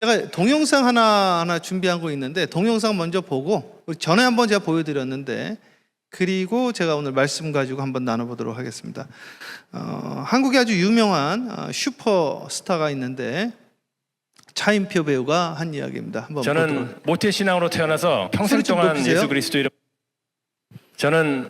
제가 동영상 하나 준비한 거 있는데 동영상 먼저 보고 전에 한번 제가 보여드렸는데 그리고 제가 오늘 말씀 가지고 한번 나눠보도록 하겠습니다. 한국에 아주 유명한 슈퍼스타가 있는데 차인표 배우가 한 이야기입니다. 한번 저는 모태신앙으로 태어나서 평생 동안 예수 그리스도 이름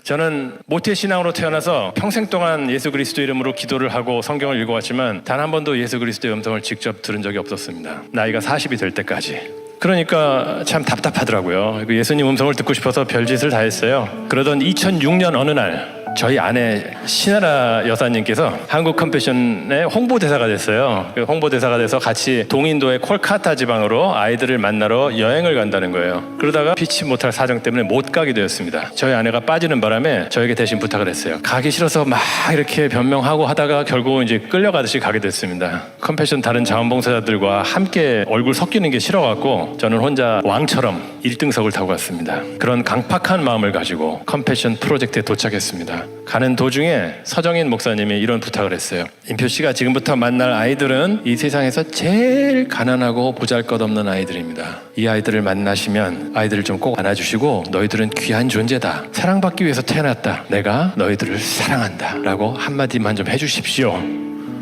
저는 모태신앙으로 태어나서 평생 동안 예수 그리스도 이름으로 기도를 하고 성경을 읽어왔지만 단 한 번도 예수 그리스도의 음성을 직접 들은 적이 없었습니다. 나이가 40이 될 때까지. 그러니까 참 답답하더라고요. 예수님 음성을 듣고 싶어서 별짓을 다 했어요. 그러던 2006년 어느 날 저희 아내 신하라 여사님께서 한국 컴패션의 홍보대사가 됐어요. 그 홍보대사가 돼서 같이 동인도의 콜카타 지방으로 아이들을 만나러 여행을 간다는 거예요. 그러다가 피치 못할 사정 때문에 못 가게 되었습니다. 저희 아내가 빠지는 바람에 저에게 대신 부탁을 했어요. 가기 싫어서 막 이렇게 변명하고 하다가 결국은 이제 끌려가듯이 가게 됐습니다. 컴패션 다른 자원봉사자들과 함께 얼굴 섞이는 게 싫어갖고 저는 혼자 왕처럼 1등석을 타고 갔습니다. 그런 강팍한 마음을 가지고 컴패션 프로젝트에 도착했습니다. 가는 도중에 서정인 목사님이 이런 부탁을 했어요. 임표 씨가 지금부터 만날 아이들은 이 세상에서 제일 가난하고 보잘것없는 아이들입니다. 이 아이들을 만나시면 아이들을 좀 꼭 안아주시고 너희들은 귀한 존재다. 사랑받기 위해서 태어났다. 내가 너희들을 사랑한다. 라고 한마디만 좀 해주십시오.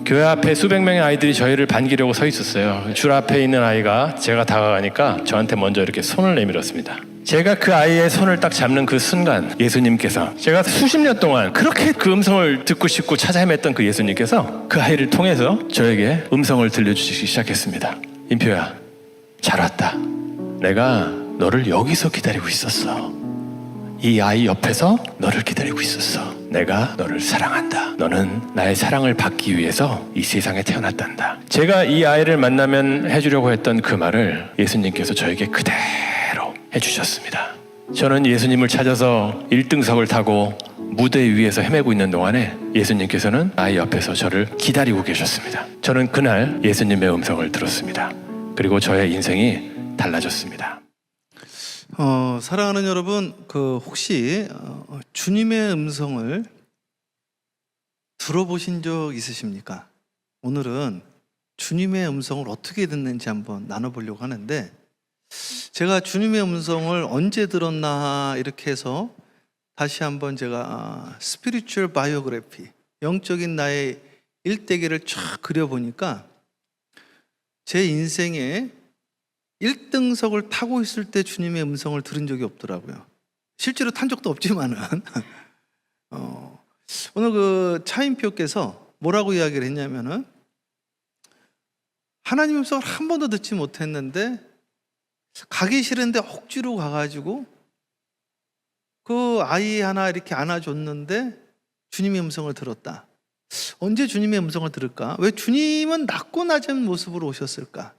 교회 앞에 수백 명의 아이들이 저희를 반기려고 서 있었어요. 줄 앞에 있는 아이가 제가 다가가니까 저한테 먼저 이렇게 손을 내밀었습니다. 제가 그 아이의 손을 딱 잡는 그 순간 예수님께서, 제가 수십 년 동안 그렇게 그 음성을 듣고 싶고 찾아 헤맸던 그 예수님께서 그 아이를 통해서 저에게 음성을 들려주시기 시작했습니다. 임표야, 잘 왔다. 내가 너를 여기서 기다리고 있었어. 이 아이 옆에서 너를 기다리고 있었어. 내가 너를 사랑한다. 너는 나의 사랑을 받기 위해서 이 세상에 태어났단다. 제가 이 아이를 만나면 해주려고 했던 그 말을 예수님께서 저에게 그대로 해주셨습니다. 저는 예수님을 찾아서 1등석을 타고 무대 위에서 헤매고 있는 동안에 예수님께서는 아이 옆에서 저를 기다리고 계셨습니다. 저는 그날 예수님의 음성을 들었습니다. 그리고 저의 인생이 달라졌습니다. 사랑하는 여러분, 혹시 주님의 음성을 들어보신 적 있으십니까? 오늘은 주님의 음성을 어떻게 듣는지 한번 나눠보려고 하는데, 제가 주님의 음성을 언제 들었나 이렇게 해서 다시 한번 제가 스피리추얼 바이오그래피, 영적인 나의 일대기를 쫙 그려보니까 제 인생에 1등석을 타고 있을 때 주님의 음성을 들은 적이 없더라고요. 실제로 탄 적도 없지만은 오늘 차인표께서 뭐라고 이야기를 했냐면은 하나님 음성을 한 번도 듣지 못했는데 가기 싫은데 억지로 가가지고 그 아이 하나 이렇게 안아줬는데 주님의 음성을 들었다. 언제 주님의 음성을 들을까? 왜 주님은 낮고 낮은 모습으로 오셨을까?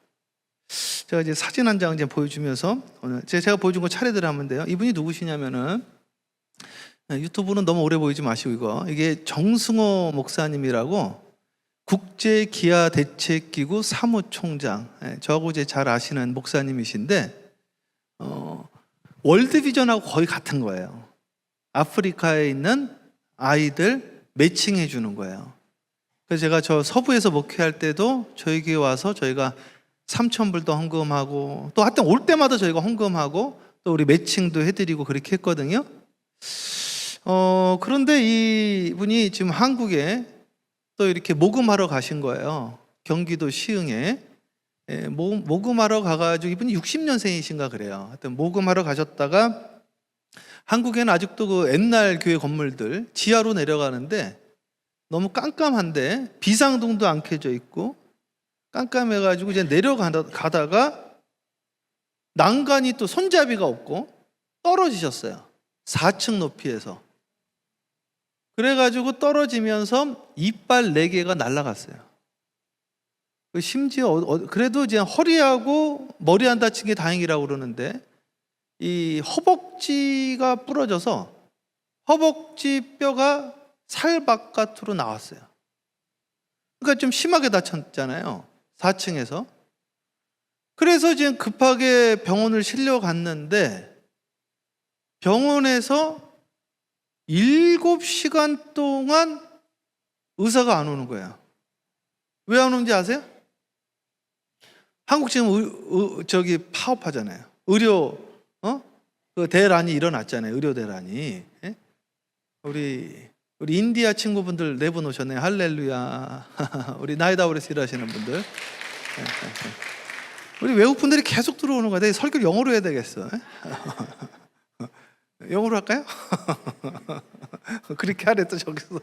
제가 이제 사진 한 장 보여주면서 오늘 제가 보여준 거 차례대로 하면 돼요. 이분이 누구시냐면은 유튜브는 너무 오래 보이지 마시고 이게 정승호 목사님이라고 국제기아대책기구 사무총장, 저하고 이제 잘 아시는 목사님이신데 월드비전하고 거의 같은 거예요. 아프리카에 있는 아이들 매칭해 주는 거예요. 그래서 제가 저 서부에서 목회할 때도 저희 교회 와서 저희가 3,000불도 헌금하고 또 하여튼 올 때마다 저희가 헌금하고 또 우리 매칭도 해드리고 그렇게 했거든요. 그런데 이분이 지금 한국에 또 이렇게 모금하러 가신 거예요. 경기도 시흥에 모금하러 가가지고 이분이 60년생이신가 그래요. 하여튼 모금하러 가셨다가 한국에는 아직도 그 옛날 교회 건물들 지하로 내려가는데 너무 깜깜한데 비상등도 안 켜져 있고 깜깜해가지고 이제 내려가다가 난간이 또 손잡이가 없고 떨어지셨어요. 4층 높이에서. 그래가지고 떨어지면서 이빨 4개가 날아갔어요. 심지어 그래도 이제 허리하고 머리 안 다친 게 다행이라고 그러는데 이 허벅지가 부러져서 허벅지 뼈가 살 바깥으로 나왔어요. 그러니까 좀 심하게 다쳤잖아요. 4층에서. 그래서 지금 급하게 병원을 실려갔는데 병원에서 7시간 동안 의사가 안 오는 거예요. 왜 안 오는지 아세요? 한국 지금 저기 파업하잖아요. 의료 그 대란이 일어났잖아요. 의료 대란이. 예? 우리 인디아 친구분들 네 분 오셨네요. 할렐루야. 우리 나이다울에서 일하시는 분들. 예, 예, 예. 우리 외국 분들이 계속 들어오는 거야. 내가 설교를 영어로 해야 되겠어. 예? 영어로 할까요? 그렇게 하래 또 저기서.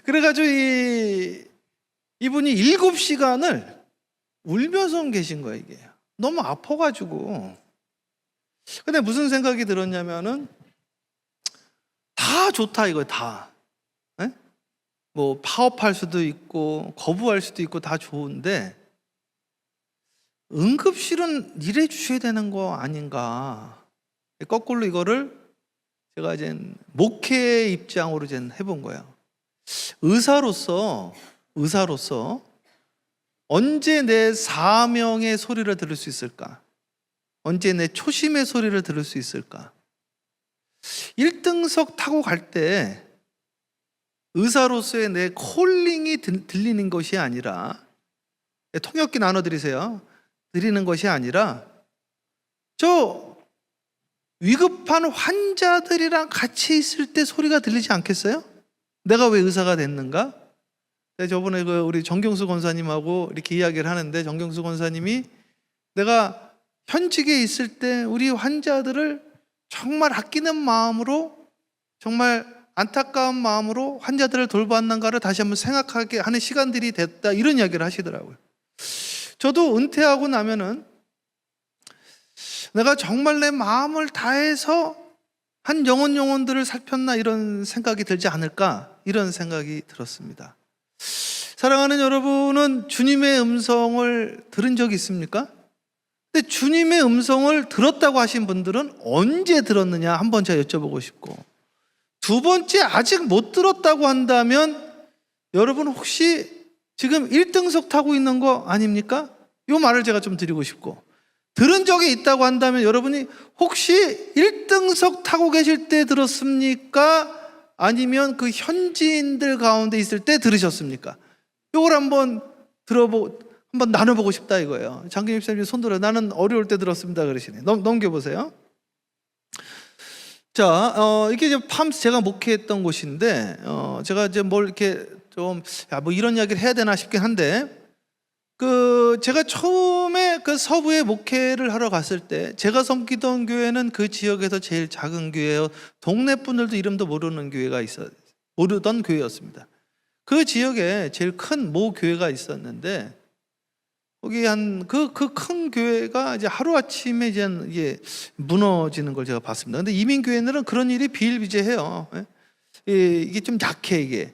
그래가지고 이분이 7시간을 울면서 계신 거예요. 이게 너무 아파가지고. 근데 무슨 생각이 들었냐면은 다 좋다 이거예요. 다. 에? 뭐 파업할 수도 있고 거부할 수도 있고 다 좋은데 응급실은 일해 주셔야 되는 거 아닌가. 거꾸로 이거를 제가 이제 목회의 입장으로 이제 해본 거예요. 의사로서 언제 내 사명의 소리를 들을 수 있을까? 언제 내 초심의 소리를 들을 수 있을까? 1등석 타고 갈 때 의사로서의 내 콜링이 들리는 것이 아니라, 통역기 나눠드리세요. 드리는 것이 아니라 저 위급한 환자들이랑 같이 있을 때 소리가 들리지 않겠어요? 내가 왜 의사가 됐는가? 저번에 우리 정경수 권사님하고 이렇게 이야기를 하는데, 정경수 권사님이 내가 현직에 있을 때 우리 환자들을 정말 아끼는 마음으로, 정말 안타까운 마음으로 환자들을 돌봤는가를 다시 한번 생각하게 하는 시간들이 됐다, 이런 이야기를 하시더라고요. 저도 은퇴하고 나면은 내가 정말 내 마음을 다해서 한 영혼들을 살폈나, 이런 생각이 들지 않을까, 이런 생각이 들었습니다. 사랑하는 여러분은 주님의 음성을 들은 적이 있습니까? 근데 주님의 음성을 들었다고 하신 분들은 언제 들었느냐 한번 제가 여쭤보고 싶고, 두 번째, 아직 못 들었다고 한다면 여러분 혹시 지금 1등석 타고 있는 거 아닙니까? 이 말을 제가 좀 드리고 싶고, 들은 적이 있다고 한다면 여러분이 혹시 1등석 타고 계실 때 들었습니까? 아니면 그 현지인들 가운데 있을 때 들으셨습니까? 이걸 한번 한번 나눠보고 싶다 이거예요. 장기님 목사님 손 들어요. 나는 어려울 때 들었습니다 그러시네. 넘겨보세요. 자, 이게 이제 팜스, 제가 목회했던 곳인데, 제가 이제 뭘 이렇게 좀, 뭐 이런 이야기를 해야 되나 싶긴 한데, 제가 처음에 그 서부에 목회를 하러 갔을 때, 제가 섬기던 교회는 그 지역에서 제일 작은 교회예요. 동네 분들도 이름도 모르던 교회였습니다. 그 지역에 제일 큰 모 교회가 있었는데, 거기 그 큰 교회가 이제 하루아침에 이제 무너지는 걸 제가 봤습니다. 근데 이민교회들은 그런 일이 비일비재해요. 이게 좀 약해, 이게.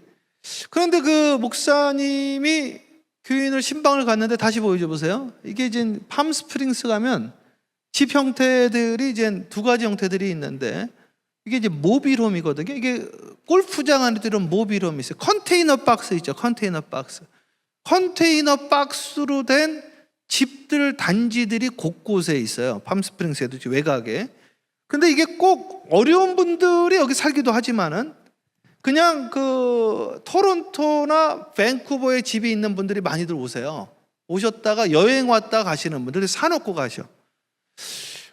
그런데 그 목사님이 교인을 신방을 갔는데, 다시 보여줘 보세요. 이게 이제 팜스프링스 가면 집 형태들이 이제 두 가지 형태들이 있는데, 이게 이제 모빌홈이거든요. 이게 골프장 안에 들은 모빌홈이 있어요. 컨테이너 박스 있죠. 컨테이너 박스로 된 집들, 단지들이 곳곳에 있어요. 팜스프링스에도 외곽에. 근데 이게 꼭 어려운 분들이 여기 살기도 하지만은, 그냥 토론토나 밴쿠버에 집이 있는 분들이 많이들 오세요. 오셨다가 여행 왔다 가시는 분들이 사놓고 가셔.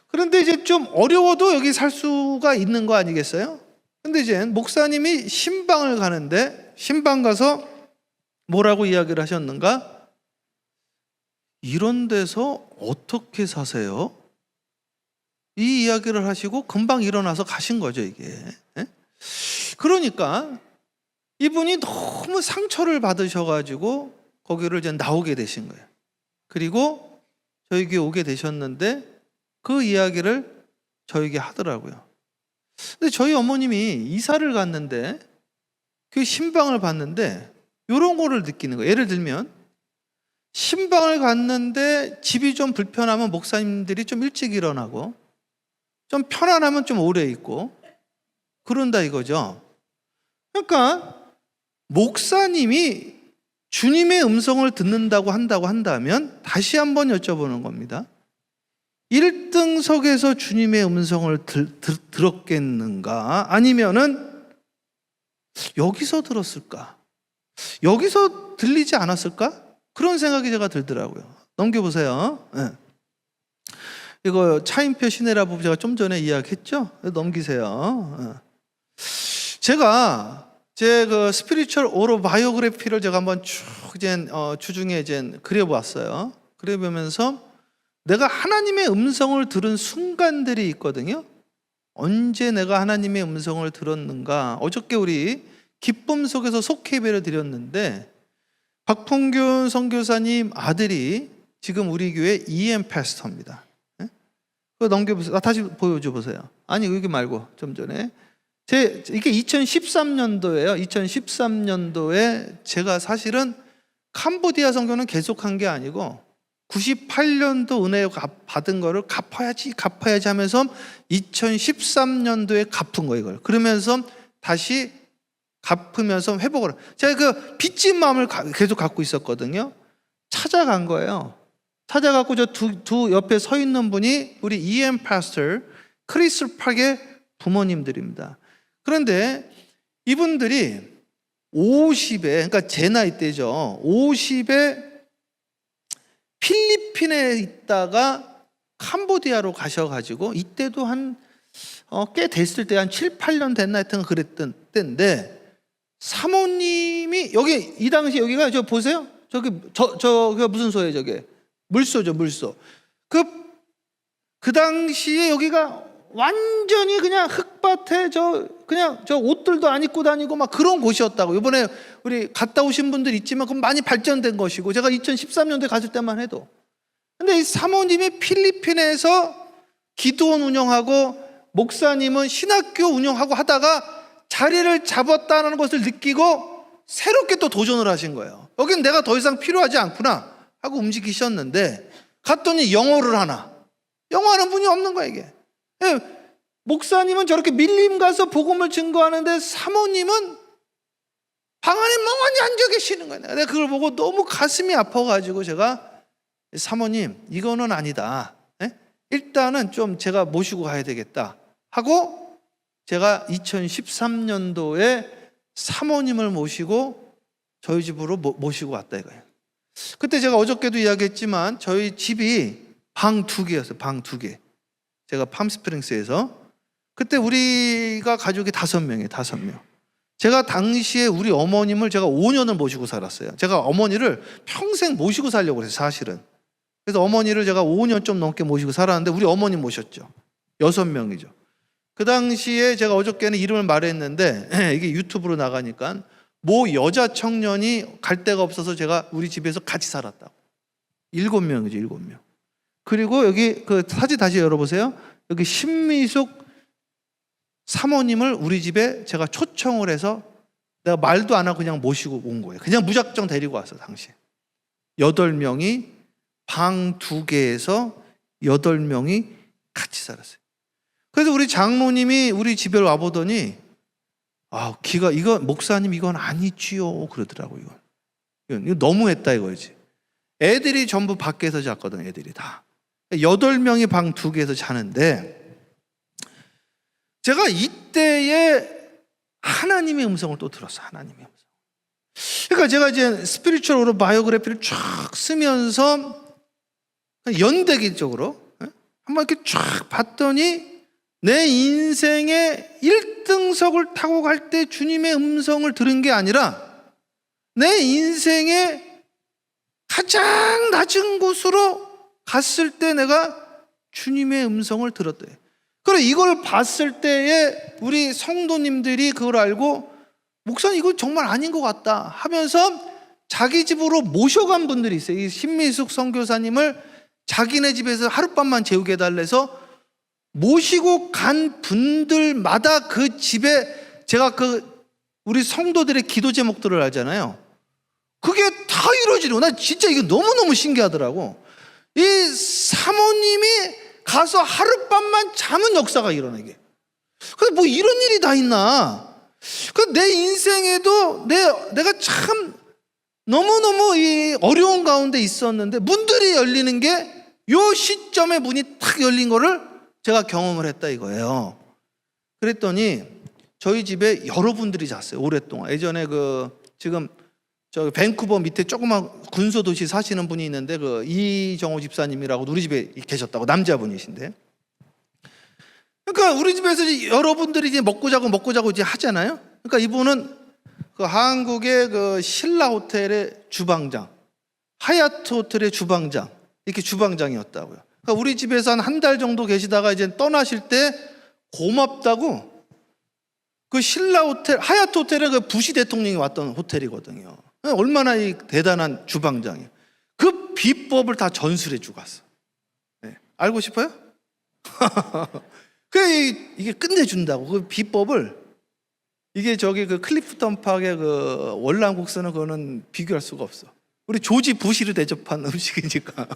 그런데 이제 좀 어려워도 여기 살 수가 있는 거 아니겠어요? 근데 이제 목사님이 신방을 가는데, 신방 가서 뭐라고 이야기를 하셨는가? 이런 데서 어떻게 사세요? 이 이야기를 하시고 금방 일어나서 가신 거죠, 이게. 그러니까 이분이 너무 상처를 받으셔가지고 거기를 이제 나오게 되신 거예요. 그리고 저에게 오게 되셨는데, 그 이야기를 저에게 하더라고요. 근데 저희 어머님이 이사를 갔는데 그 신방을 봤는데 이런 거를 느끼는 거예요. 예를 들면 신방을 갔는데 집이 좀 불편하면 목사님들이 좀 일찍 일어나고, 좀 편안하면 좀 오래 있고 그런다 이거죠. 그러니까 목사님이 주님의 음성을 듣는다고 한다면 다시 한번 여쭤보는 겁니다. 1등석에서 주님의 음성을 들었겠는가? 아니면은 여기서 들었을까? 여기서 들리지 않았을까? 그런 생각이 제가 들더라고요. 넘겨보세요. 예. 이거 차인표 시내라부 제가 좀 전에 이야기했죠? 넘기세요. 예. 제가 제 그 스피리추얼 오토바이오그래피를 제가 한번 쭉 이제 주중에 이제 그려보았어요. 그려보면서 내가 하나님의 음성을 들은 순간들이 있거든요. 언제 내가 하나님의 음성을 들었는가? 어저께 우리 기쁨 속에서 속회배를 드렸는데 박풍균 선교사님 아들이 지금 우리 교회 EM 패스터입니다. 예? 그거 넘겨보세요. 다시 보여줘 보세요. 아니 여기 말고 좀 전에 이게 2013년도예요. 2013년도에 제가 사실은 캄보디아 선교는 계속한 게 아니고 98년도 은혜 받은 거를 갚아야지 하면서 2013년도에 갚은 거예요. 이걸 그러면서 다시 갚으면서 회복을. 제가 그 빚진 마음을 계속 갖고 있었거든요. 찾아간 거예요. 찾아갖고 저 두 옆에 서 있는 분이 우리 EM 파스터 크리스 팍의 부모님들입니다. 그런데 이분들이 50에, 그러니까 제 나이 때죠. 50에 필리핀에 있다가 캄보디아로 가셔가지고 이때도 꽤 됐을 때 한 7, 8년 됐나 하여튼 그랬던 때인데 사모님이 여기 이 당시 여기가 저 보세요. 저기 무슨 소예요 저게? 물소죠 물소. 그 당시에 여기가 완전히 그냥 흙밭에 그냥 저 옷들도 안 입고 다니고 막 그런 곳이었다고. 이번에 우리 갔다 오신 분들 있지만 그건 많이 발전된 것이고 제가 2013년도에 갔을 때만 해도. 근데 이 사모님이 필리핀에서 기도원 운영하고 목사님은 신학교 운영하고 하다가 자리를 잡았다는 것을 느끼고 새롭게 또 도전을 하신 거예요. 여긴 내가 더 이상 필요하지 않구나 하고 움직이셨는데 갔더니 영어를 하나. 영어하는 분이 없는 거야 이게. 목사님은 저렇게 밀림 가서 복음을 증거하는데 사모님은 방 안에 멍하니 앉아 계시는 거예요. 내가 그걸 보고 너무 가슴이 아파가지고 제가 사모님 이거는 아니다. 일단은 좀 제가 모시고 가야 되겠다 하고 제가 2013년도에 사모님을 모시고 저희 집으로 모시고 왔다 이거예요. 그때 제가 어저께도 이야기했지만 저희 집이 방 2개였어요. 방 2개. 제가 팜스프링스에서 그때 우리가 가족이 5명이에요. 5명. 제가 당시에 우리 어머님을 제가 5년을 모시고 살았어요. 제가 어머니를 평생 모시고 살려고 그랬어요. 사실은. 그래서 어머니를 제가 5년 좀 넘게 모시고 살았는데 우리 어머니 모셨죠. 6명이죠. 그 당시에 제가 어저께는 이름을 말했는데 이게 유튜브로 나가니까 모 여자 청년이 갈 데가 없어서 제가 우리 집에서 같이 살았다고. 7명이죠. 7명. 그리고 여기 그 사진 다시 열어보세요. 여기 신미숙 사모님을 우리 집에 제가 초청을 해서 내가 말도 안 하고 그냥 모시고 온 거예요. 그냥 무작정 데리고 왔어 당시에. 8명이 방 2개에서 8명이 같이 살았어요. 그래서 우리 장로님이 우리 집에 와보더니 이거 목사님 이건 아니지요 그러더라고요. 이거 너무했다 이거지. 애들이 전부 밖에서 잤거든. 애들이 다 8명이 방 2개에서 자는데 제가 이때에 하나님의 음성을 또 들었어요. 하나님의 음성. 그러니까 제가 이제 스피리추얼 오토바이오그래피를 쫙 쓰면서 연대기적으로 한번 이렇게 쫙 봤더니 내 인생의 1등석을 타고 갈 때 주님의 음성을 들은 게 아니라 내 인생의 가장 낮은 곳으로 갔을 때 내가 주님의 음성을 들었대요. 그래 이걸 봤을 때에 우리 성도님들이 그걸 알고 목사님 이거 정말 아닌 것 같다 하면서 자기 집으로 모셔간 분들이 있어요. 이 신미숙 선교사님을 자기네 집에서 하룻밤만 재우게 해달래서 모시고 간 분들마다 그 집에 제가 우리 성도들의 기도 제목들을 알잖아요. 그게 다 이루어지는 거야. 나 진짜 이게 너무너무 신기하더라고. 이 사모님이 가서 하룻밤만 잠은 역사가 일어나게. 그래서 뭐 이런 일이 다 있나? 내 인생에도 내가 참 너무너무 이 어려운 가운데 있었는데 문들이 열리는 게 요 시점에 문이 탁 열린 거를 제가 경험을 했다 이거예요. 그랬더니 저희 집에 여러분들이 잤어요. 오랫동안. 예전에 지금 저 밴쿠버 밑에 조그만 군소 도시 사시는 분이 있는데 그 이정호 집사님이라고 우리 집에 계셨다고, 남자분이신데. 그러니까 우리 집에서 이제 여러분들이 이제 먹고 자고 이제 하잖아요. 그러니까 이분은 그 한국의 그 신라 호텔의 주방장, 하얏트 호텔의 주방장, 이렇게 주방장이었다고요. 그러니까 우리 집에서 한 달 정도 계시다가 이제 떠나실 때 고맙다고 그 신라 호텔, 하얏트 호텔은 그 부시 대통령이 왔던 호텔이거든요. 얼마나 이 대단한 주방장이에요. 그 비법을 다 전수해 주고 왔어. 네. 알고 싶어요? 이게 끝내준다고. 그 비법을, 이게 저기 그 클리프턴 파크의 그 월남국수는 그거는 비교할 수가 없어. 우리 조지 부시를 대접한 음식이니까.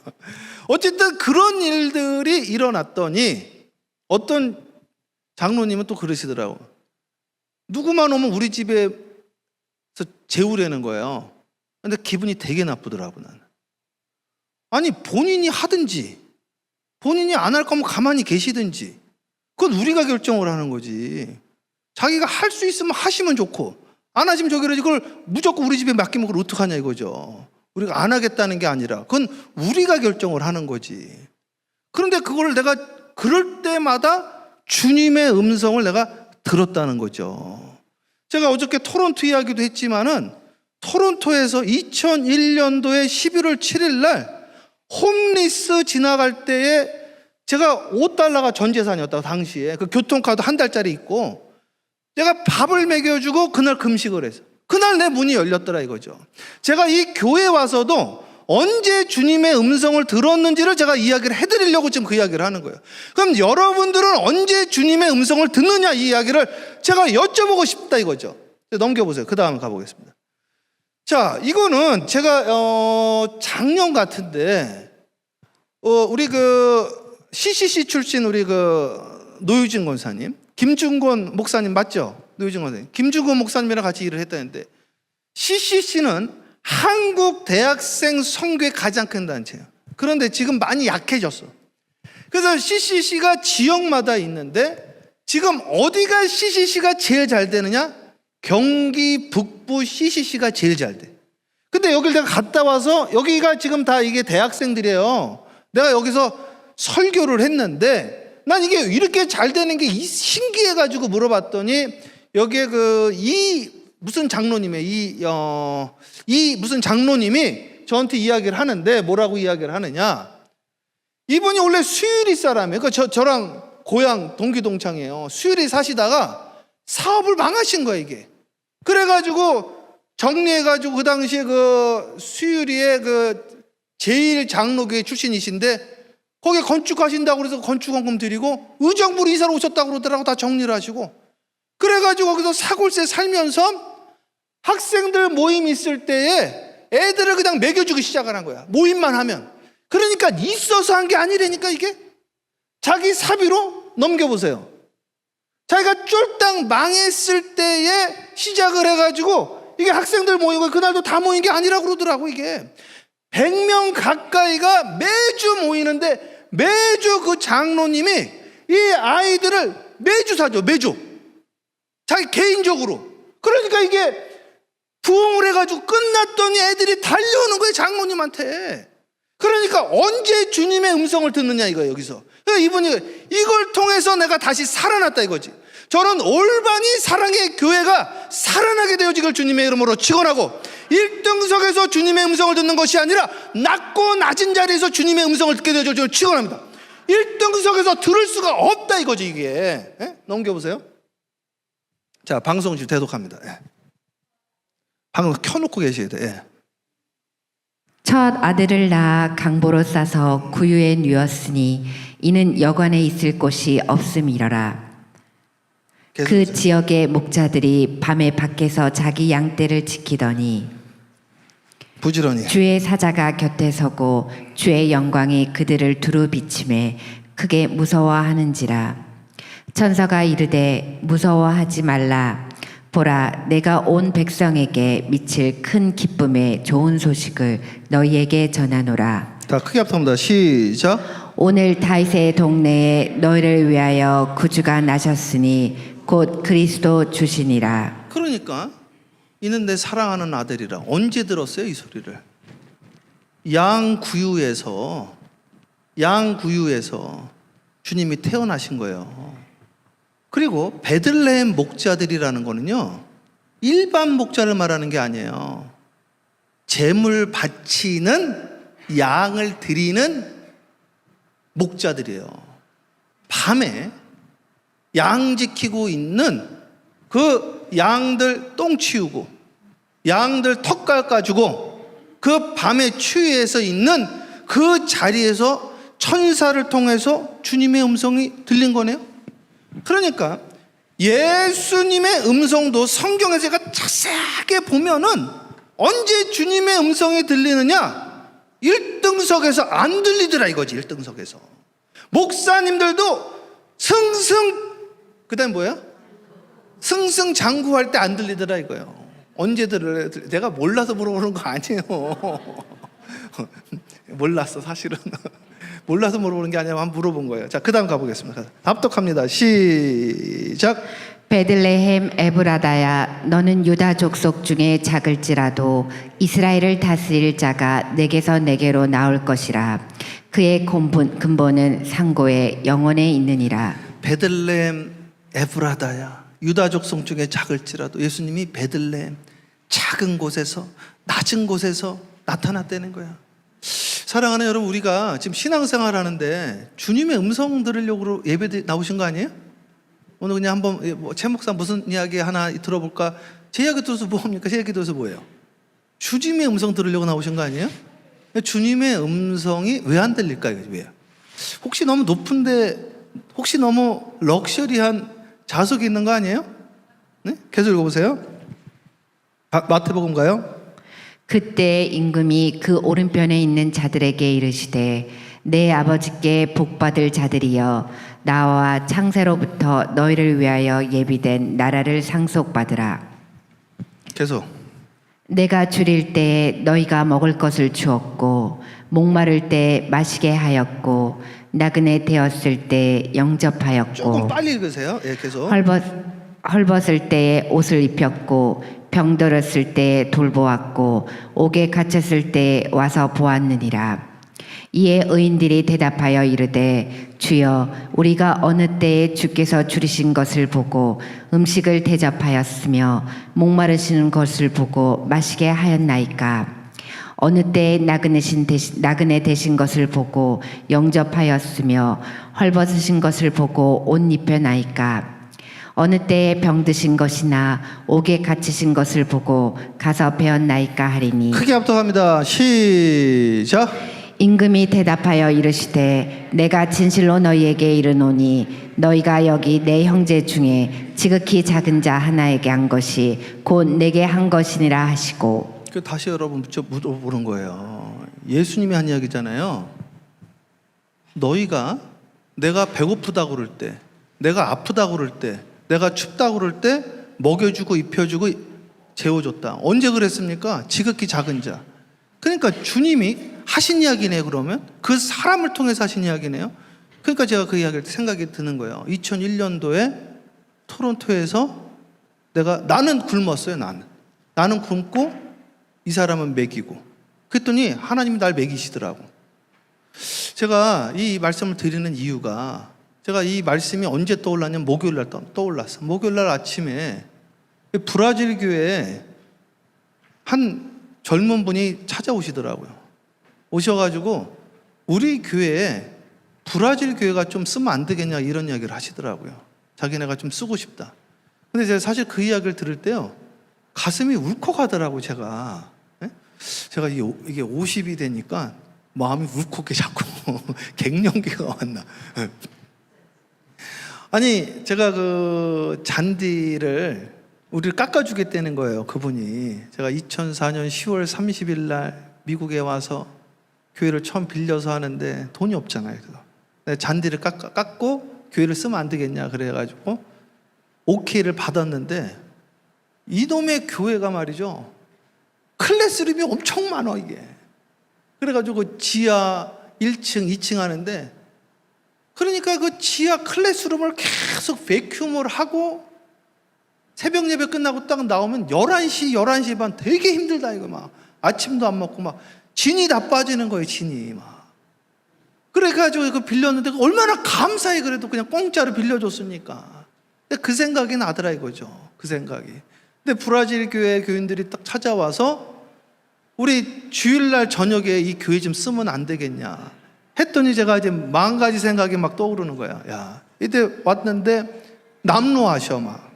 어쨌든 그런 일들이 일어났더니 어떤 장로님은 또 그러시더라고. 누구만 오면 우리 집에서 재우려는 거예요. 근데 기분이 되게 나쁘더라고, 나는. 아니, 본인이 하든지, 본인이 안 할 거면 가만히 계시든지, 그건 우리가 결정을 하는 거지. 자기가 할 수 있으면 하시면 좋고, 안 하시면 저기 그러지. 그걸 무조건 우리 집에 맡기면 그걸 어떡하냐 이거죠. 우리가 안 하겠다는 게 아니라 그건 우리가 결정을 하는 거지. 그런데 그걸 내가 그럴 때마다 주님의 음성을 내가 들었다는 거죠. 제가 어저께 토론토 이야기도 했지만은, 토론토에서 2001년도에 11월 7일 날 홈리스 지나갈 때에 제가 $5가 전 재산이었다고, 당시에. 그 교통카드 한 달짜리 있고, 내가 밥을 먹여주고 그날 금식을 해서 그날 내 문이 열렸더라 이거죠. 제가 이 교회에 와서도 언제 주님의 음성을 들었는지를 제가 이야기를 해드리려고 지금 그 이야기를 하는 거예요. 그럼 여러분들은 언제 주님의 음성을 듣느냐, 이 이야기를 제가 여쭤보고 싶다 이거죠. 넘겨보세요. 그 다음 가보겠습니다. 자, 이거는 제가 작년 같은데 우리 그 CCC 출신 우리 그 노유진 권사님, 김중권 목사님 맞죠? 노유진 권사님, 김중권 목사님이랑 같이 일을 했다는데, CCC는 한국 대학생 선교의 가장 큰 단체예요. 그런데 지금 많이 약해졌어. 그래서 CCC가 지역마다 있는데, 지금 어디가 CCC가 제일 잘 되느냐? 경기 북부 CCC가 제일 잘 돼. 근데 여기를 내가 갔다 와서, 여기가 지금 다 이게 대학생들이에요. 내가 여기서 설교를 했는데, 난 이게 이렇게 잘 되는 게 신기해가지고 물어봤더니, 여기에 무슨 장로님이 무슨 장로님이 저한테 이야기를 하는데, 뭐라고 이야기를 하느냐? 이분이 원래 수유리 사람이에요. 그러니까 저랑 고향 동기동창이에요. 수유리 사시다가 사업을 망하신 거예요, 이게. 그래가지고 정리해가지고 그 당시에 그 수유리의 그 제일 장로교회 출신이신데, 거기에 건축하신다고 그래서 건축원금 드리고, 의정부로 이사를 오셨다고 그러더라고. 다 정리를 하시고. 그래가지고 거기서 사골세 살면서 학생들 모임 있을 때에 애들을 그냥 먹여주기 시작을 한 거야. 모임만 하면. 그러니까 있어서 한 게 아니라니까, 이게. 자기 사비로 넘겨보세요. 자기가 쫄딱 망했을 때에 시작을 해가지고 이게 학생들 모이고, 그날도 다 모인 게 아니라고 그러더라고, 이게. 100명 가까이가 매주 모이는데, 매주 그 장로님이 이 아이들을 매주 사줘, 매주. 자기 개인적으로. 그러니까 이게 부흥을 해가지고 끝났더니 애들이 달려오는 거예요, 장로님한테. 그러니까 언제 주님의 음성을 듣느냐 이거예요, 여기서. 그러니까 이분이 이걸 통해서 내가 다시 살아났다 이거지. 저는 올바니 사랑의 교회가 살아나게 되어지길 주님의 이름으로 축원하고, 1등석에서 주님의 음성을 듣는 것이 아니라 낮고 낮은 자리에서 주님의 음성을 듣게 되어지길 축원합니다. 1등석에서 들을 수가 없다 이거지, 이게. 예? 넘겨보세요. 자, 방송 지금 계속합니다. 예. 방송 켜놓고 계셔야 돼. 예. 첫 아들을 낳아 강보로 싸서 구유에 누웠으니 이는 여관에 있을 곳이 없음이러라. 그 지역의 목자들이 밤에 밖에서 자기 양떼를 지키더니 부지런히 주의 사자가 곁에 서고 주의 영광이 그들을 두루 비침에 크게 무서워하는지라. 천사가 이르되 무서워하지 말라. 보라, 내가 온 백성에게 미칠 큰 기쁨의 좋은 소식을 너희에게 전하노라. 다 크게 합성합니다. 시작. 오늘 다윗의 동네에 너희를 위하여 구주가 나셨으니 곧 그리스도 주시니라. 그러니까 이는 내 사랑하는 아들이라. 언제 들었어요, 이 소리를? 양구유에서 주님이 태어나신 거예요. 그리고 베들레헴 목자들이라는 거는요, 일반 목자를 말하는 게 아니에요. 제물 바치는, 양을 드리는 목자들이에요. 밤에 양 지키고 있는, 그 양들 똥 치우고 양들 턱 깎아주고 그 밤에 추위에서 있는 그 자리에서 천사를 통해서 주님의 음성이 들린 거네요. 그러니까 예수님의 음성도 성경에서 제가 자세하게 보면은 언제 주님의 음성이 들리느냐? 1등석에서 안 들리더라 이거지. 1등석에서 목사님들도 그 다음에 뭐야? 승승장구할 때 안 들리더라 이거예요. 언제 들을래? 내가 몰라서 물어보는 거 아니에요. 몰랐어 사실은. 몰라서 물어보는 게 아니라 한번 물어본 거예요. 자, 그 다음 가보겠습니다. 합독합니다. 시작. 베들레헴 에브라다야, 너는 유다 족속 중에 작을지라도 이스라엘을 다스릴 자가 내게서 내게로 나올 것이라. 그의 근본은 상고의 영원에 있느니라. 베들레헴 에브라다야, 유다 족속 중에 작을지라도. 예수님이 베들레헴, 작은 곳에서, 낮은 곳에서 나타났다는 거야. 사랑하는 여러분, 우리가 지금 신앙생활 하는데 주님의 음성 들으려고 예배 나오신 거 아니에요? 오늘 그냥 한번 최 목사 무슨 이야기 하나 들어볼까? 제 이야기 들어서 뭐합니까? 제 이야기 들어서 뭐예요? 주님의 음성 들으려고 나오신 거 아니에요? 주님의 음성이 왜 안 들릴까요? 왜요? 혹시 너무 높은데, 혹시 너무 럭셔리한 좌석이 있는 거 아니에요? 네? 계속 읽어보세요. 마태복음 가요. 그때 임금이 그 오른편에 있는 자들에게 이르시되, 내 아버지께 복받을 자들이여, 나와 창세로부터 너희를 위하여 예비된 나라를 상속받으라. 계속. 내가 줄일 때에 너희가 먹을 것을 주었고, 목마를 때 마시게 하였고, 나그네 되었을 때 영접하였고, 조금 빨리 읽으세요. 예, 계속. 헐벗을 때에 옷을 입혔고, 병들었을 때에 돌보았고, 옥에 갇혔을 때에 와서 보았느니라. 이에 의인들이 대답하여 이르되, 주여, 우리가 어느 때에 주께서 줄이신 것을 보고 음식을 대접하였으며 목마르시는 것을 보고 마시게 하였나이까? 어느 때에 나그네 되신 것을 보고 영접하였으며 헐벗으신 것을 보고 옷 입혀나이까? 어느 때에 병드신 것이나 옥에 갇히신 것을 보고 가서 배웠나이까 하리니. 크게 합독합니다. 시작. 임금이 대답하여 이르시되, 내가 진실로 너희에게 이르노니 너희가 여기 내 형제 중에 지극히 작은 자 하나에게 한 것이 곧 내게 한 것이니라 하시고. 다시 여러분 물어보는 거예요. 예수님이 한 이야기잖아요. 너희가 내가 배고프다고 그럴 때, 내가 아프다고 그럴 때, 내가 춥다고 그럴 때 먹여주고 입혀주고 재워줬다. 언제 그랬습니까? 지극히 작은 자. 그러니까 주님이 하신 이야기네요. 그러면 그 사람을 통해서 하신 이야기네요. 그러니까 제가 그 이야기를 생각이 드는 거예요. 2001년도에 토론토에서 나는 굶었어요. 나는 굶고 이 사람은 먹이고. 그랬더니 하나님이 날 먹이시더라고. 제가 이 말씀을 드리는 이유가, 제가 이 말씀이 언제 떠올랐냐면 목요일 날 떠올랐어. 목요일 날 아침에 브라질 교회에 한 젊은 분이 찾아오시더라고요. 오셔가지고 우리 교회에 브라질 교회가 좀 쓰면 안 되겠냐 이런 이야기를 하시더라고요. 자기네가 좀 쓰고 싶다. 근데 제가 사실 그 이야기를 들을 때요, 가슴이 울컥하더라고요. 제가 이게 50이 되니까 마음이 울컥해 자꾸. 갱년기가 왔나. 아니, 제가 그 잔디를 우리를 깎아주겠다는 거예요. 그분이. 제가 2004년 10월 30일 날 미국에 와서 교회를 처음 빌려서 하는데 돈이 없잖아요. 그래서 잔디를 깎고 교회를 쓰면 안 되겠냐 그래가지고 오케이를 받았는데, 이놈의 교회가 말이죠, 클래스룸이 엄청 많아 이게. 그래가지고 지하 1층 2층 하는데, 그러니까 그 지하 클래스룸을 계속 베큐um을 하고 새벽 예배 끝나고 딱 나오면 11시 반 되게 힘들다 이거 막. 아침도 안 먹고 막 진이 다 빠지는 거예요, 진이 막. 그래가지고 그 빌렸는데 얼마나 감사해 그래도 그냥 공짜로 빌려줬으니까. 근데 그 생각이 나더라 이거죠. 그 생각이. 근데 브라질 교회 교인들이 딱 찾아와서 우리 주일날 저녁에 이 교회 좀 쓰면 안 되겠냐 했더니 제가 이제 10,000가지 생각이 막 떠오르는 거야. 야, 이때 왔는데 남루하셔 막.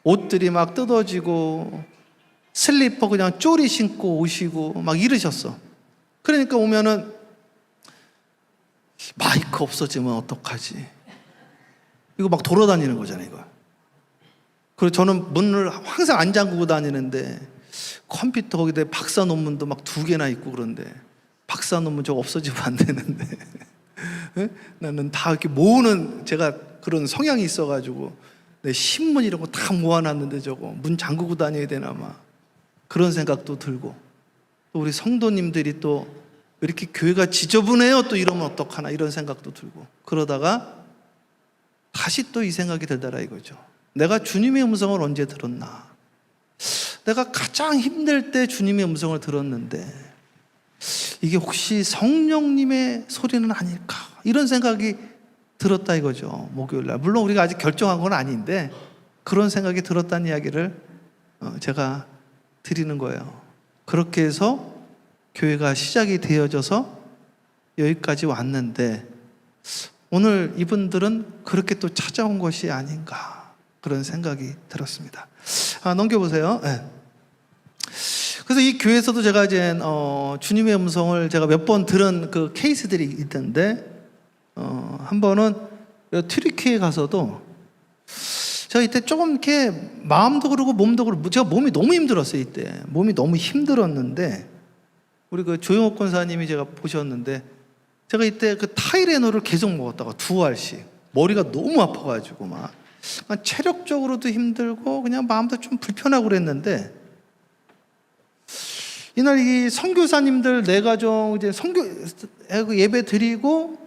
옷들이 막 뜯어지고 슬리퍼 그냥 쪼리 신고 오시고 막 이러셨어. 그러니까 오면은 마이크 없어지면 어떡하지? 이거 막 돌아다니는 거잖아요, 이거. 그리고 저는 문을 항상 안 잠그고 다니는데 컴퓨터 거기다 박사 논문도 막 2개나 있고 그런데 박사 논문 저거 없어지면 안 되는데 에? 나는 다 이렇게 모으는 제가 그런 성향이 있어가지고 내 신문 이런 거 다 모아놨는데 저거 문 잠그고 다녀야 되나 막 그런 생각도 들고 또 우리 성도님들이 또 이렇게 교회가 지저분해요 또 이러면 어떡하나 이런 생각도 들고 그러다가 다시 또 이 생각이 들더라 이거죠. 내가 주님의 음성을 언제 들었나? 내가 가장 힘들 때 주님의 음성을 들었는데 이게 혹시 성령님의 소리는 아닐까? 이런 생각이 들었다 이거죠. 목요일날. 물론 우리가 아직 결정한 건 아닌데 그런 생각이 들었다는 이야기를 제가 드리는 거예요. 그렇게 해서 교회가 시작이 되어져서 여기까지 왔는데 오늘 이분들은 그렇게 또 찾아온 것이 아닌가 그런 생각이 들었습니다. 넘겨보세요. 네. 그래서 이 교회에서도 제가 이제 주님의 음성을 제가 몇 번 들은 그 케이스들이 있던데 한 번은 튀르키예에 가서도 제가 이때 조금 이렇게 마음도 그러고 몸도 그러고 제가 몸이 너무 힘들었어요. 이때 몸이 너무 힘들었는데 우리 그 조영옥 권사님이 제가 보셨는데 제가 이때 그 타이레놀을 계속 먹었다가 2알씩 머리가 너무 아파가지고 막 체력적으로도 힘들고 그냥 마음도 좀 불편하고 그랬는데 이날 이 선교사님들 내 가정 이제 선교 예배 드리고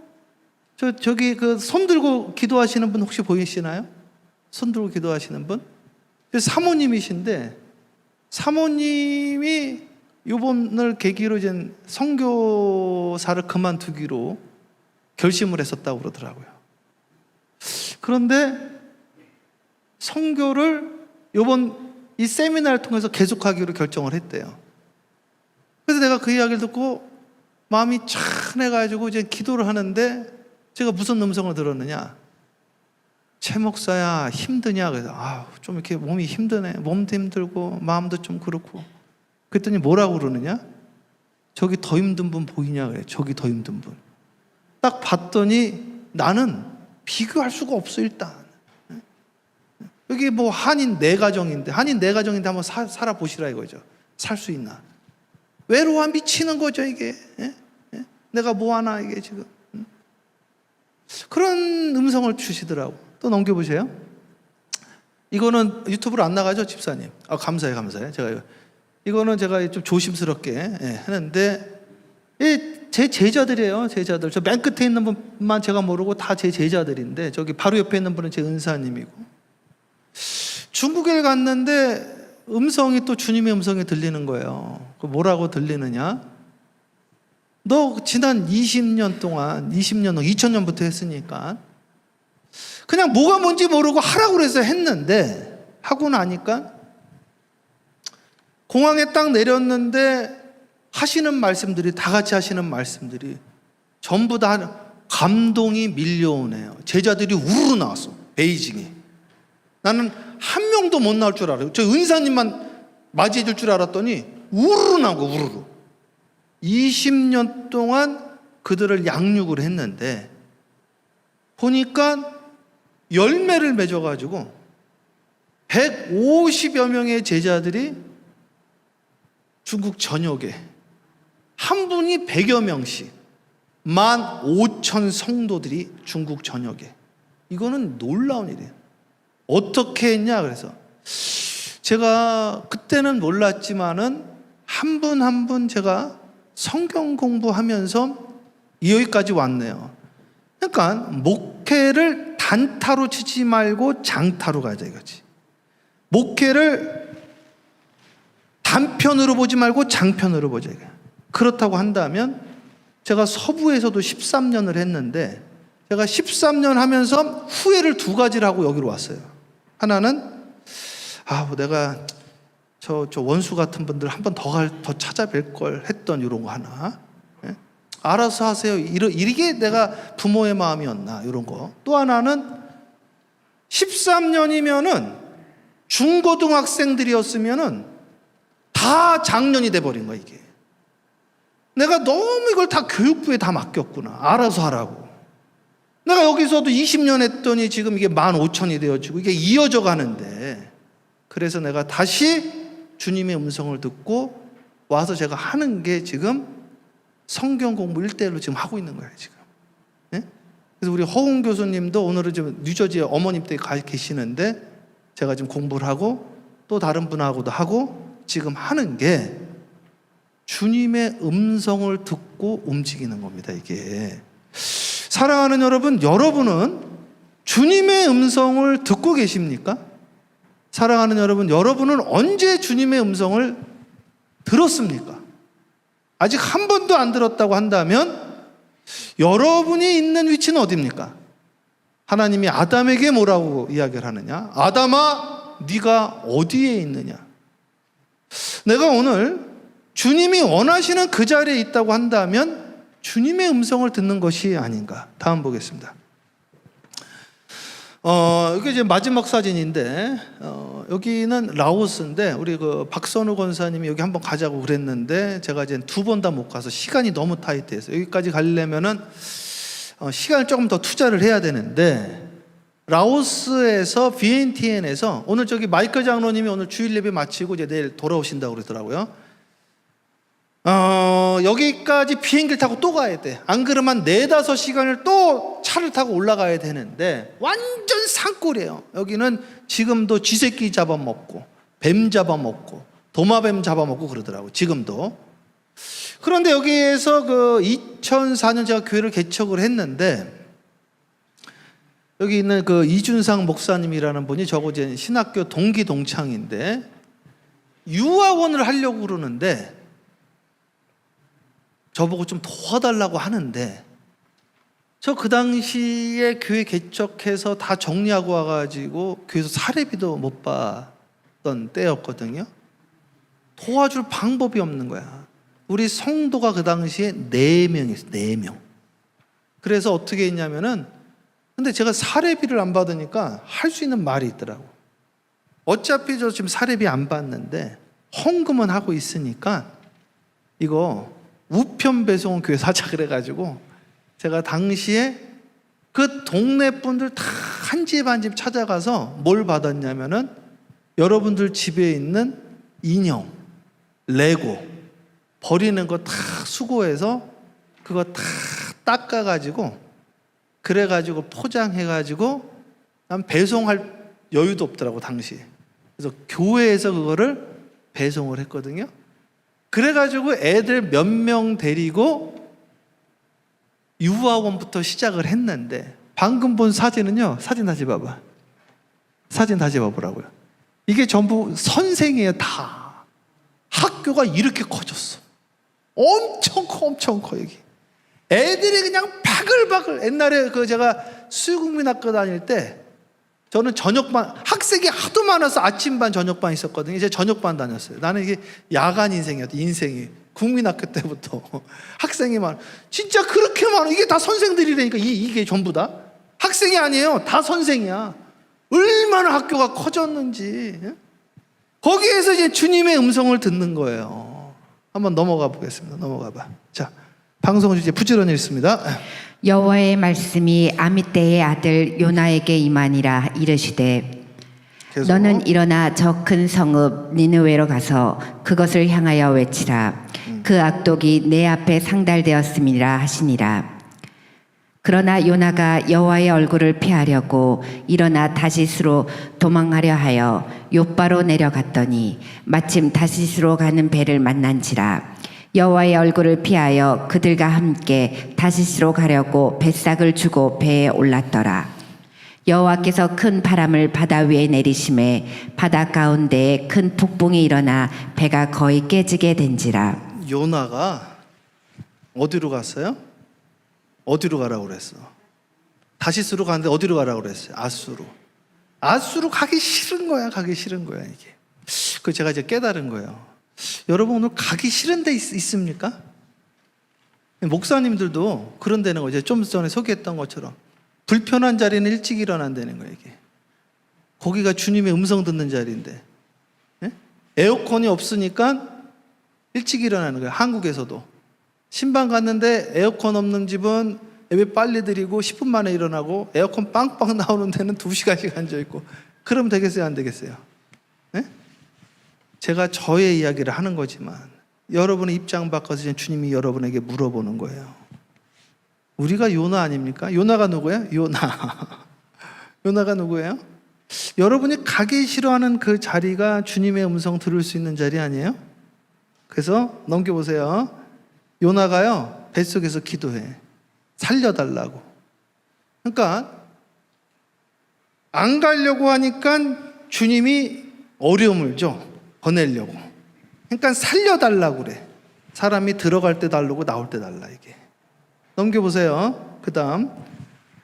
저기 그 손 들고 기도하시는 분 혹시 보이시나요? 손 들고 기도하시는 분? 사모님이신데 사모님이 요번을 계기로 이제 선교사를 그만두기로 결심을 했었다고 그러더라고요. 그런데 선교를 요번 이 세미나를 통해서 계속하기로 결정을 했대요. 그래서 내가 그 이야기를 듣고 마음이 찬해가지고 이제 기도를 하는데 제가 무슨 음성을 들었느냐? 최 목사야 힘드냐? 그래서 좀 이렇게 몸이 힘드네. 몸도 힘들고 마음도 좀 그렇고. 그랬더니 뭐라고 그러느냐? 저기 더 힘든 분 보이냐? 그래. 저기 더 힘든 분. 딱 봤더니 나는 비교할 수가 없어 일단. 여기 뭐 한인 네 가정인데 한번 살아보시라 이거죠. 살 수 있나? 외로워 미치는 거죠 이게. 내가 뭐 하나 이게 지금. 그런 음성을 주시더라고. 또 넘겨보세요. 이거는 유튜브로 안 나가죠 집사님? 감사해. 이거는 제가 좀 조심스럽게 하는데 제 제자들이에요. 제자들. 저 맨 끝에 있는 분만 제가 모르고 다 제 제자들인데 저기 바로 옆에 있는 분은 제 은사님이고 중국에 갔는데 음성이 또 주님의 음성이 들리는 거예요. 뭐라고 들리느냐? 너 지난 20년 동안 2000년부터 했으니까 그냥 뭐가 뭔지 모르고 하라고 그래서 했는데 하고 나니까 공항에 딱 내렸는데 하시는 말씀들이 다 같이 하시는 말씀들이 전부 다 감동이 밀려오네요. 제자들이 우르르 나왔어. 베이징에. 나는 한 명도 못 나올 줄 알아요. 저 은사님만 맞이해 줄 줄 알았더니 우르르 나온 거 우르르. 20년 동안 그들을 양육을 했는데 보니까 열매를 맺어가지고 150여 명의 제자들이 중국 전역에 한 분이 100여 명씩 15,000 성도들이 중국 전역에. 이거는 놀라운 일이에요. 어떻게 했냐? 그래서 제가 그때는 몰랐지만은 한 분 한 분 제가 성경 공부하면서 여기까지 왔네요. 그러니까 목회를 단타로 치지 말고 장타로 가자 이거지. 목회를 단편으로 보지 말고 장편으로 보자. 그렇다고 한다면 제가 서부에서도 13년을 했는데 제가 13년 하면서 후회를 두 가지를 하고 여기로 왔어요. 하나는 내가 저 원수 같은 분들 한 번 더 찾아뵐 걸 했던 이런 거 하나. 예? 알아서 하세요. 이게 내가 부모의 마음이었나 이런 거. 또 하나는 13년이면은 중고등학생들이었으면은 다 장년이 돼버린 거야 이게. 내가 너무 이걸 다 교육부에 다 맡겼구나. 알아서 하라고. 내가 여기서도 20년 했더니 지금 이게 15,000이 되어지고 이게 이어져 가는데, 그래서 내가 다시 주님의 음성을 듣고 와서 제가 하는 게 지금 성경 공부 1대1로 지금 하고 있는 거예요 지금. 예? 그래서 우리 허웅 교수님도 오늘은 좀 뉴저지에 어머님 댁에 가 계시는데 제가 지금 공부를 하고 또 다른 분하고도 하고 지금 하는 게 주님의 음성을 듣고 움직이는 겁니다 이게. 사랑하는 여러분, 여러분은 주님의 음성을 듣고 계십니까? 사랑하는 여러분, 여러분은 언제 주님의 음성을 들었습니까? 아직 한 번도 안 들었다고 한다면 여러분이 있는 위치는 어디입니까? 하나님이 아담에게 뭐라고 이야기를 하느냐? 아담아, 네가 어디에 있느냐? 내가 오늘 주님이 원하시는 그 자리에 있다고 한다면 주님의 음성을 듣는 것이 아닌가. 다음 보겠습니다. 이게 이제 마지막 사진인데, 여기는 라오스인데, 우리 그 박선우 권사님이 여기 한번 가자고 그랬는데, 제가 이제 2번 다 못 가서 시간이 너무 타이트해서, 여기까지 가려면은, 시간을 조금 더 투자를 해야 되는데, 라오스에서, 비엔티엔에서, 오늘 저기 마이클 장로님이 오늘 주일 예배 마치고 이제 내일 돌아오신다고 그러더라고요. 여기까지 비행기를 타고 또 가야 돼. 안 그러면 4-5시간을 또 차를 타고 올라가야 되는데 완전 산골이에요. 여기는 지금도 쥐새끼 잡아먹고 뱀 잡아먹고 도마뱀 잡아먹고 그러더라고요. 지금도. 그런데 여기에서 그 2004년 제가 교회를 개척을 했는데 여기 있는 그 이준상 목사님이라는 분이 저거 이제 신학교 동기 동창인데 유아원을 하려고 그러는데 저보고 좀 도와달라고 하는데 저 그 당시에 교회 개척해서 다 정리하고 와가지고 교회에서 사례비도 못 받던 때였거든요. 도와줄 방법이 없는 거야. 우리 성도가 그 당시에 4명이었어요. 4명. 그래서 어떻게 했냐면은 근데 제가 사례비를 안 받으니까 할 수 있는 말이 있더라고. 어차피 저 지금 사례비 안 받는데 헌금은 하고 있으니까 이거 우편 배송은 교회 사자 그래가지고 제가 당시에 그 동네 분들 다 한 집 한 집 찾아가서 뭘 받았냐면은 여러분들 집에 있는 인형, 레고 버리는 거 다 수거해서 그거 다 닦아가지고 그래가지고 포장해가지고 난 배송할 여유도 없더라고 당시에. 그래서 교회에서 그거를 배송을 했거든요. 그래가지고 애들 몇 명 데리고 유아원부터 시작을 했는데 방금 본 사진은요. 사진 다시 봐봐. 사진 다시 봐보라고요. 이게 전부 선생이에요. 다. 학교가 이렇게 커졌어. 엄청 커 여기. 애들이 그냥 바글바글. 옛날에 그 제가 수국민학교 다닐 때 저는 저녁반, 학생이 하도 많아서 아침반, 저녁반 있었거든요. 이제 저녁반 다녔어요. 나는 이게 야간 인생이었대, 인생이. 국민학교 때부터. 학생이 많아. 진짜 그렇게 많아. 이게 다 선생들이라니까, 이게 전부 다. 학생이 아니에요. 다 선생이야. 얼마나 학교가 커졌는지. 거기에서 이제 주님의 음성을 듣는 거예요. 한번 넘어가 보겠습니다. 넘어가 봐. 자, 방송을 이제 부지런히 읽습니다. 여호와의 말씀이 아미떼의 아들 요나에게 임하니라 이르시되 계속. 너는 일어나 저 큰 성읍 니느웨로 가서 그것을 향하여 외치라. 그 악독이 내 앞에 상달되었음이라 하시니라. 그러나 요나가 여호와의 얼굴을 피하려고 일어나 다시스로 도망하려 하여 욥바로 내려갔더니 마침 다시스로 가는 배를 만난지라. 여호와의 얼굴을 피하여 그들과 함께 다시스로 가려고 뱃삭을 주고 배에 올랐더라. 여호와께서 큰 바람을 바다 위에 내리심에 바다 가운데에 큰 폭풍이 일어나 배가 거의 깨지게 된지라. 요나가 어디로 갔어요? 어디로 가라고 그랬어? 다시스로 가는데 어디로 가라고 그랬어요? 아수로. 아수로 가기 싫은 거야. 가기 싫은 거야 이게. 그 제가 이제 깨달은 거예요. 여러분 오늘 가기 싫은 데 있습니까? 목사님들도 그런 데는 거죠. 좀 전에 소개했던 것처럼 불편한 자리는 일찍 일어난다는 거예요 이게. 거기가 주님의 음성 듣는 자리인데, 예? 에어컨이 없으니까 일찍 일어나는 거예요. 한국에서도 신방 갔는데 에어컨 없는 집은 예배 빨리 드리고 10분 만에 일어나고, 에어컨 빵빵 나오는 데는 2시간씩 앉아있고. 그러면 되겠어요 안 되겠어요? 예? 제가 저의 이야기를 하는 거지만 여러분의 입장 바꿔서 주님이 여러분에게 물어보는 거예요. 우리가 요나 아닙니까? 요나가 누구예요? 요나. 요나가 누구예요? 여러분이 가기 싫어하는 그 자리가 주님의 음성 들을 수 있는 자리 아니에요? 그래서 넘겨보세요. 요나가요 뱃속에서 기도해. 살려달라고. 그러니까 안 가려고 하니까 주님이 어려움을 줘. 보내려고. 그러니까 살려달라고 그래. 사람이 들어갈 때 달라고 나올 때 달라 이게. 넘겨보세요. 그 다음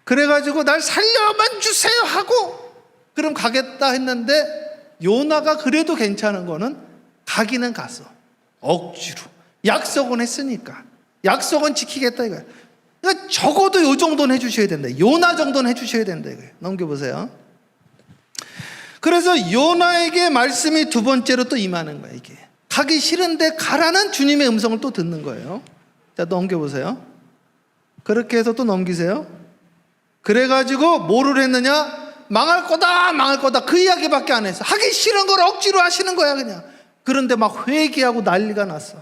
그래가지고 날 살려만 주세요 하고 그럼 가겠다 했는데, 요나가 그래도 괜찮은 거는 가기는 갔어. 억지로. 약속은 했으니까. 약속은 지키겠다 이거야. 그러니까 적어도 요 정도는 해주셔야 된다. 요나 정도는 해주셔야 된다 이거야. 넘겨보세요. 그래서 요나에게 말씀이 두 번째로 또 임하는 거야 이게. 가기 싫은데 가라는 주님의 음성을 또 듣는 거예요. 자, 넘겨보세요. 그렇게 해서 또 넘기세요. 그래가지고 뭐를 했느냐? 망할 거다 망할 거다 그 이야기밖에 안 했어. 하기 싫은 걸 억지로 하시는 거야 그냥. 그런데 막 회개하고 난리가 났어.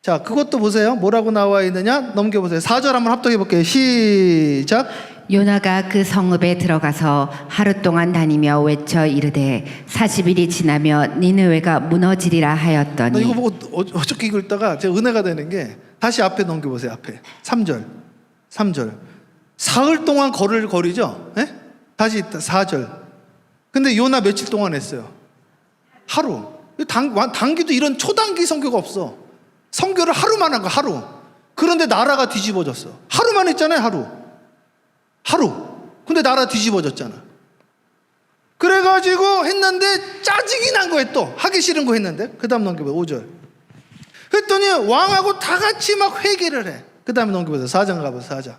자, 그것도 보세요. 뭐라고 나와 있느냐? 넘겨보세요. 4절 한번 합독해 볼게요. 시작. 요나가 그 성읍에 들어가서 하루 동안 다니며 외쳐 이르되 40일이 지나며 니느웨가 무너지리라 하였더니. 이거 보고 어저께 읽다가 제가 은혜가 되는 게, 다시 앞에 넘겨보세요. 앞에 3절 사흘 동안 걸을 거리죠. 예? 다시 4절. 근데 요나 며칠 동안 했어요? 하루. 단기도 이런 초단기 선교가 없어. 선교를 하루만 한 거. 하루. 그런데 나라가 뒤집어졌어. 하루만 했잖아요. 하루. 근데 나라 뒤집어졌잖아. 그래가지고 했는데 짜증이 난 거예요. 또 하기 싫은 거 했는데. 그 다음 넘겨보세요. 5절. 그랬더니 왕하고 다 같이 막 회개를 해. 그 다음에 넘겨보세요. 4장 가보세요. 4장.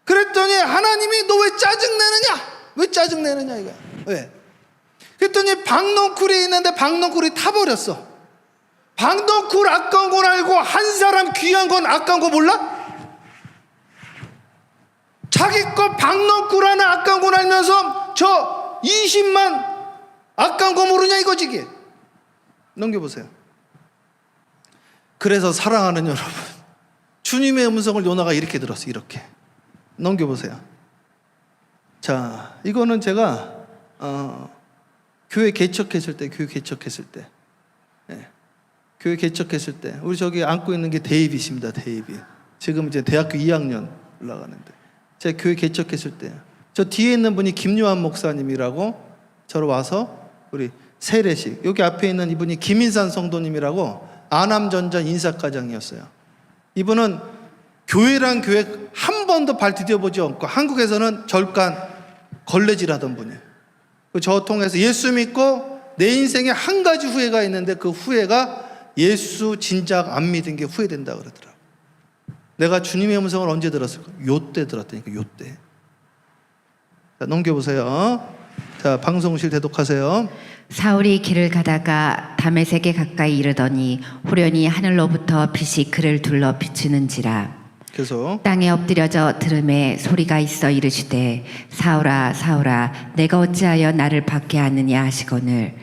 그랬더니 하나님이 너 왜 짜증내느냐? 왜 짜증내느냐 이거야. 왜? 그랬더니 박넝쿨이 있는데 박넝쿨이 타버렸어. 박넝쿨 아까운 건 알고 한 사람 귀한 건 아까운 거 몰라? 자기 거 박넝쿨 하나 아까운 건 알면서 저 20만 아까운 거 모르냐 이거지 이게. 넘겨보세요. 그래서 사랑하는 여러분, 주님의 음성을 요나가 이렇게 들었어. 이렇게. 넘겨보세요. 자, 이거는 제가 교회 개척했을 때 교회 개척했을 때 우리 저기 안고 있는 게 데이빗입니다. 데이빗. 지금 이제 대학교 2학년 올라가는데, 제가 교회 개척했을 때 저 뒤에 있는 분이 김요한 목사님이라고 저로 와서 우리 세례식, 여기 앞에 있는 이분이 김인산 성도님이라고 안암전자 인사과장이었어요. 이분은 교회란 교회 한 번도 발 디뎌보지 않고 한국에서는 절간 걸레질 하던 분이에요. 저 통해서 예수 믿고 내 인생에 한 가지 후회가 있는데, 그 후회가 예수 진작 안 믿은 게 후회된다 그러더라고요. 내가 주님의 음성을 언제 들었을까? 요때 들었다니까. 요때. 자, 넘겨보세요. 자, 방송실 대독하세요. 사울이 길을 가다가 다메섹에 가까이 이르더니 호련히 하늘로부터 빛이 그를 둘러 비추는지라. 계속. 땅에 엎드려져 들음에 소리가 있어 이르시되 사울아 사울아 내가 어찌하여 나를 박해하느냐 하시거늘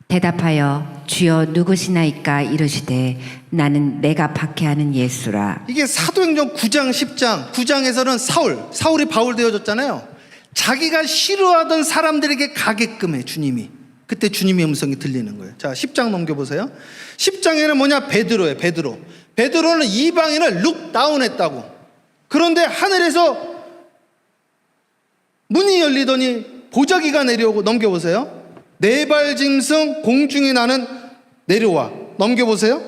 대답하여 주여 누구시나이까 이르시되 나는 내가 박해하는 예수라. 이게 사도행전 9장 10장 9장에서는 사울이 바울 되어졌잖아요. 자기가 싫어하던 사람들에게 가게끔 해 주님이. 그때 주님의 음성이 들리는 거예요. 자, 10장 넘겨보세요. 10장에는 뭐냐? 베드로예요. 베드로는 이방인을 룩다운했다고. 그런데 하늘에서 문이 열리더니 보자기가 내려오고, 넘겨보세요. 네 발 짐승 공중에 나는 내려와. 넘겨보세요.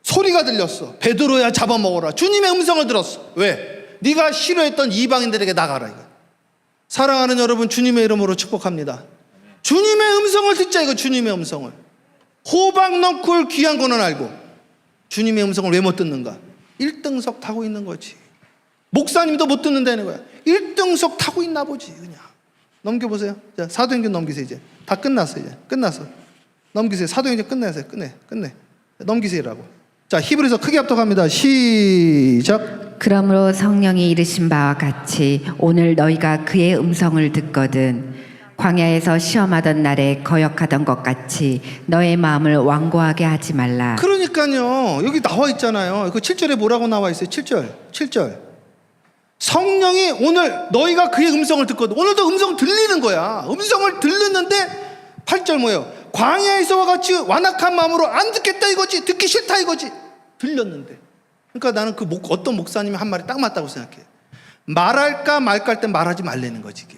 소리가 들렸어. 베드로야 잡아먹어라. 주님의 음성을 들었어. 왜? 네가 싫어했던 이방인들에게 나가라 이거. 사랑하는 여러분, 주님의 이름으로 축복합니다. 주님의 음성을 듣자 이거. 주님의 음성을. 호박 넣고 귀한 거는 알고 주님의 음성을 왜 못 듣는가? 1등석 타고 있는 거지. 목사님도 못 듣는다는 거야. 1등석 타고 있나 보지 그냥. 넘겨보세요. 자, 사도행전 넘기세요. 이제 다 끝났어. 이제 끝났어. 넘기세요. 사도행전 끝내세요. 끝내. 넘기세요라고. 자, 히브리서 크게 합독합니다. 시작. 그러므로 성령이 이르신 바와 같이 오늘 너희가 그의 음성을 듣거든 광야에서 시험하던 날에 거역하던 것 같이 너의 마음을 완고하게 하지 말라. 그러니까요. 여기 나와 있잖아요. 그 7절에 뭐라고 나와 있어요? 7절. 성령이 오늘 너희가 그의 음성을 듣거든. 오늘도 음성 들리는 거야. 음성을 들렸는데 8절 뭐예요? 광야에서와 같이 완악한 마음으로 안 듣겠다 이거지. 듣기 싫다 이거지. 들렸는데. 그러니까 나는 그 어떤 목사님이 한 말이 딱 맞다고 생각해. 말할까 말까 할 땐 말하지 말라는 거지 이게.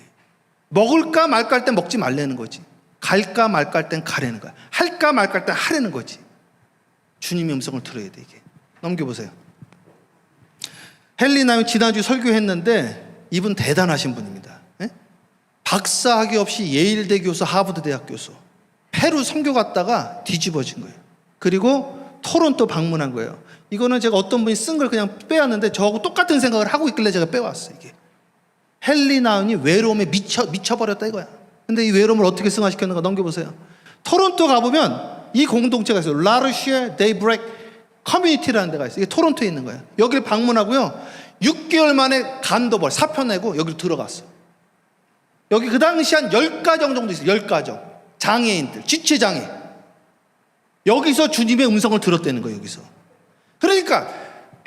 먹을까 말까 할 땐 먹지 말라는 거지. 갈까 말까 할 땐 가라는 거야. 할까 말까 할 땐 하라는 거지. 주님의 음성을 들어야 돼 이게. 넘겨보세요. 헨리남이 지난주 설교했는데 이분 대단하신 분입니다. 예? 박사학위 없이 예일대 교수, 하버드 대학 교수. 페루 선교 갔다가 뒤집어진 거예요. 그리고 토론토 방문한 거예요. 이거는 제가 어떤 분이 쓴 걸 그냥 빼왔는데 저하고 똑같은 생각을 하고 있길래 제가 빼왔어요. 이게 헨리나운이 외로움에 미쳐버렸다 이거야. 근데 이 외로움을 어떻게 승화시켰는가 넘겨보세요. 토론토 가보면 이 공동체가 있어요. 라르시에 데이브레이크 커뮤니티라는 데가 있어요. 이게 토론토에 있는 거예요. 여기를 방문하고요. 6개월 만에 간도벌 사표 내고 여기로 들어갔어. 여기 그 당시 한 10가정 정도 있어요. 10가정. 장애인들, 지체장애. 여기서 주님의 음성을 들었다는 거예요. 여기서. 그러니까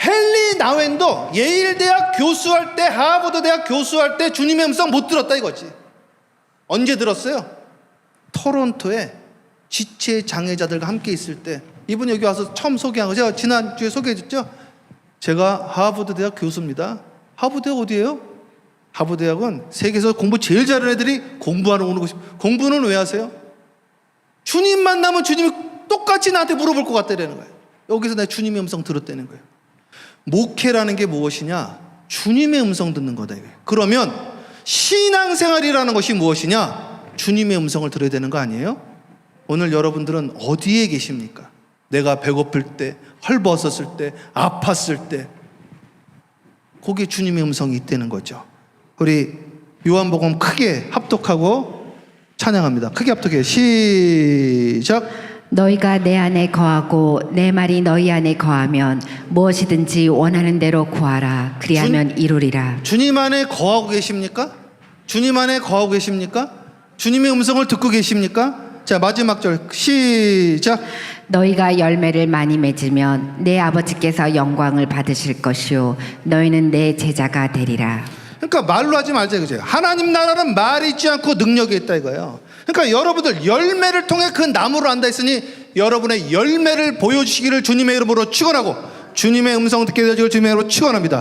헨리 나웬도 예일대학 교수할 때, 하버드 대학 교수할 때 주님의 음성 못 들었다 이거지. 언제 들었어요? 토론토에 지체장애자들과 함께 있을 때. 이분 여기 와서 처음 소개한 거 제가 지난주에 소개해줬죠. 제가 하버드 대학 교수입니다. 하버드 대학 어디예요? 하버드 대학은 세계에서 공부 제일 잘하는 애들이 공부하러 오는 곳이. 공부는 왜 하세요? 주님 만나면 주님이 똑같이 나한테 물어볼 것 같다는 거예요. 여기서 내가 주님의 음성 들었다는 거예요. 목회라는 게 무엇이냐? 주님의 음성 듣는 거다 이거예요. 그러면 신앙생활이라는 것이 무엇이냐? 주님의 음성을 들어야 되는 거 아니에요? 오늘 여러분들은 어디에 계십니까? 내가 배고플 때, 헐벗었을 때, 아팠을 때 거기에 주님의 음성이 있다는 거죠. 우리 요한복음 크게 합독하고 찬양합니다. 크게 합독해요. 시작. 너희가 내 안에 거하고 내 말이 너희 안에 거하면 무엇이든지 원하는 대로 구하라. 그리하면 이루리라. 주님 안에 거하고 계십니까? 주님 안에 거하고 계십니까? 주님의 음성을 듣고 계십니까? 자, 마지막 절 시작. 너희가 열매를 많이 맺으면 내 아버지께서 영광을 받으실 것이요 너희는 내 제자가 되리라. 그러니까 말로 하지 말자 그죠? 하나님 나라는 말이 있지 않고 능력이 있다 이거예요. 그러니까 여러분들 열매를 통해 그 나무를 안다 했으니 여러분의 열매를 보여주시기를 주님의 이름으로 축원하고 주님의 음성 듣게 되어지기를 주님의 이름으로 축원합니다.